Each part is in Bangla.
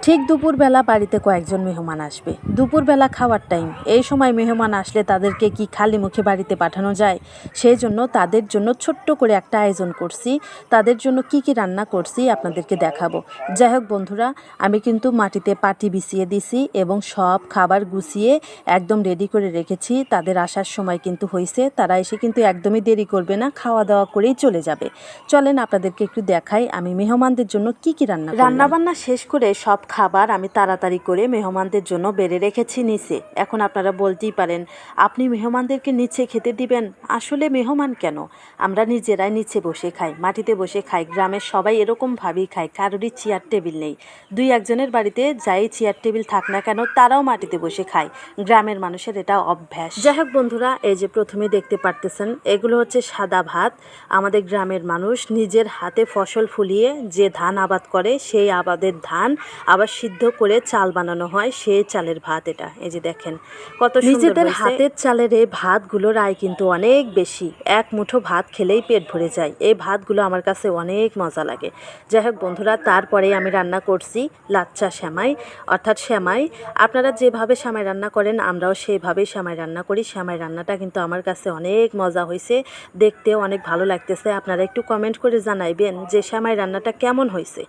ঠিক দুপুরবেলা বাড়িতে কয়েকজন মেহমান আসবে। দুপুরবেলা খাওয়ার টাইম, এই সময় মেহমান আসলে তাদেরকে কি খালি মুখে বাড়িতে পাঠানো যায়? সেই জন্য তাদের জন্য ছোট্ট করে একটা আয়োজন করছি। তাদের জন্য কি কি রান্না করছি আপনাদেরকে দেখাবো। যাই হোক বন্ধুরা, আমি কিন্তু মাটিতে পাটি বিছিয়ে দিছি এবং সব খাবার গুছিয়ে একদম রেডি করে রেখেছি। তাদের আসার সময় কিন্তু হয়েছে, তারা এসে কিন্তু একদমই দেরি করবে না, খাওয়া দাওয়া করেই চলে যাবে। চলেন আপনাদেরকে একটু দেখাই আমি মেহমানদের জন্য কি কি রান্নাবান্না শেষ করে সব খাবার আমি তাড়াতাড়ি করে মেহমানদের জন্য বেড়ে রেখেছি নিচে। এখন আপনারা বলতেই পারেন, আপনি মেহমানদেরকে নিচে খেতে দিবেন? আসলে মেহমান কেন, আমরা নিজেরাই নিচে বসে খাই, মাটিতে বসে খাই। গ্রামের সবাই এরকমভাবেই খায়, কারোরই চেয়ার টেবিল নেই। দুই একজনের বাড়িতে যাই চেয়ার টেবিল থাক না কেন, তারাও মাটিতে বসে খায়। গ্রামের মানুষের এটা অভ্যাস। যাই হোক বন্ধুরা, এই যে প্রথমে দেখতে পারতেছেন, এগুলো হচ্ছে সাদা ভাত। আমাদের গ্রামের মানুষ নিজের হাতে ফসল ফলিয়ে যে ধান আবাদ করে, সেই আবাদের ধান আবার সিদ্ধ করে চাল বানানো হয়, সেই চালের ভাত এটা। এই যে দেখেন কত সুন্দর। নিজেদের হাতের চালের এই ভাতগুলোর আয় কিন্তু অনেক বেশি। এক মুঠো ভাত খেলেই পেট ভরে যায়। এই ভাতগুলো আমার কাছে অনেক মজা লাগে। যাই হোক বন্ধুরা, তারপরে আমি রান্না করছি লাচ্চা সেমাই, অর্থাৎ সেমাই। আপনারা যেভাবে সেমাই রান্না করেন, আমরাও সেইভাবেই সেমাই রান্না করি। সেমাই রান্নাটা কিন্তু আমার কাছে অনেক মজা হয়েছে, দেখতেও অনেক ভালো লাগতেছে। আপনারা একটু কমেন্ট করে জানাইবেন যে সেমাই রান্নাটা কেমন হয়েছে।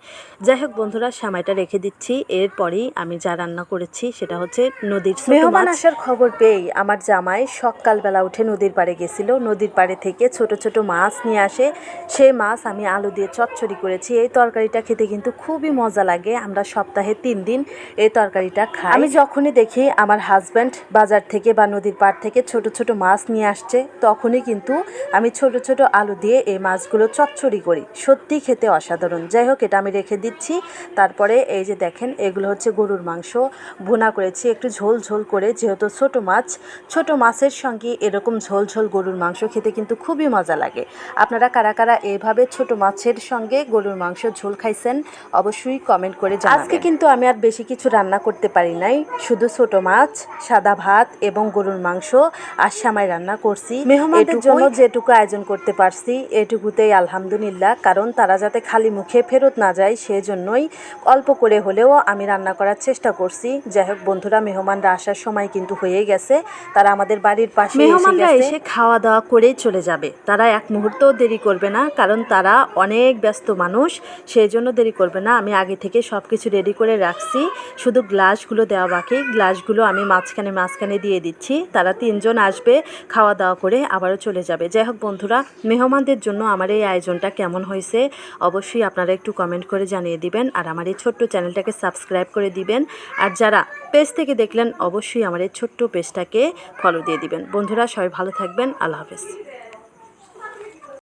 যাই হোক বন্ধুরা, সেমাইটা রেখে দিচ্ছি। এরপরেই আমি যা রান্না করেছি সেটা হচ্ছে নদীর মেহমান আসার খবর পেয়েই আমার জামাই সকালবেলা উঠে নদীর পাড়ে গেছিল। নদীর পাড়ে থেকে ছোট ছোট মাছ নিয়ে আসে, সেই মাছ আমি আলু দিয়ে চচ্চড়ি করেছি। এই তরকারিটা খেতে কিন্তু খুবই মজা লাগে। আমরা সপ্তাহে 3 দিন এই তরকারিটা খাই। আমি যখনই দেখি আমার হাজব্যান্ড বাজার থেকে বা নদীর পাড় থেকে ছোট ছোট মাছ নিয়ে আসছে, তখনই কিন্তু আমি ছোট ছোট আলু দিয়ে এই মাছগুলো চচ্চড়ি করি। সত্যি খেতে অসাধারণ। যাই হোক, এটা আমি রেখে দিচ্ছি। তারপরে এই যে দেখেন, এগুলো হচ্ছে গরুর মাংস ভুনা করেছি একটু ঝোল ঝোল করে। যেহেতু ছোট মাছের সঙ্গে এরকম ঝোল ঝোল গরুর মাংস খেতে কিন্তু খুবই মজা লাগে। আপনারা কারা কারা এভাবে ছোট মাছের সঙ্গে গরুর মাংস ঝোল খাইছেন অবশ্যই কমেন্ট করে জানাবেন। আজকে কিন্তু আমি আর বেশি কিছু রান্না করতে পারি নাই, শুধু ছোট মাছ, সাদা ভাত এবং গরুর মাংস আর সেমাই রান্না করছি। মেহমানদের জন্য যেটুকু আয়োজন করতে পারছি এটুকুতেই আলহামদুলিল্লাহ। কারণ তারা যাতে খালি মুখে ফেরত না যায়, সেজন্যই অল্প করে হলেও আমি রান্না করার চেষ্টা করছি। যাই হোক বন্ধুরা, মেহমানরা আসার সময় কিন্তু হয়ে গেছে। তারা আমাদের বাড়ির পাশে এসে খাওয়া দাওয়া করেই চলে যাবে। তারা এক মুহূর্তও দেরি করবে না, কারণ তারা অনেক ব্যস্ত মানুষ, সেই জন্য দেরি করবে না। আমি আগে থেকে সব কিছু রেডি করে রাখছি, শুধু গ্লাসগুলো দেওয়া বাকি। গ্লাসগুলো আমি মাঝখানে দিয়ে দিচ্ছি। তারা 3 জন আসবে, খাওয়া দাওয়া করে আবারও চলে যাবে। যাই হোক বন্ধুরা, মেহমানদের জন্য আমার এই আয়োজনটা কেমন হয়েছে অবশ্যই আপনারা একটু কমেন্ট করে জানিয়ে দিবেন। আর আমার এই ছোট্ট চ্যানেলটাকে সাবস্ক্রাইব করে দিবেন। আর যারা পেজ থেকে দেখলেন অবশ্যই আমার এই ছোট্ট পেজটাকে ফলো দিয়ে দিবেন। বন্ধুরা সবাই ভালো থাকবেন। আল্লাহ হাফেজ।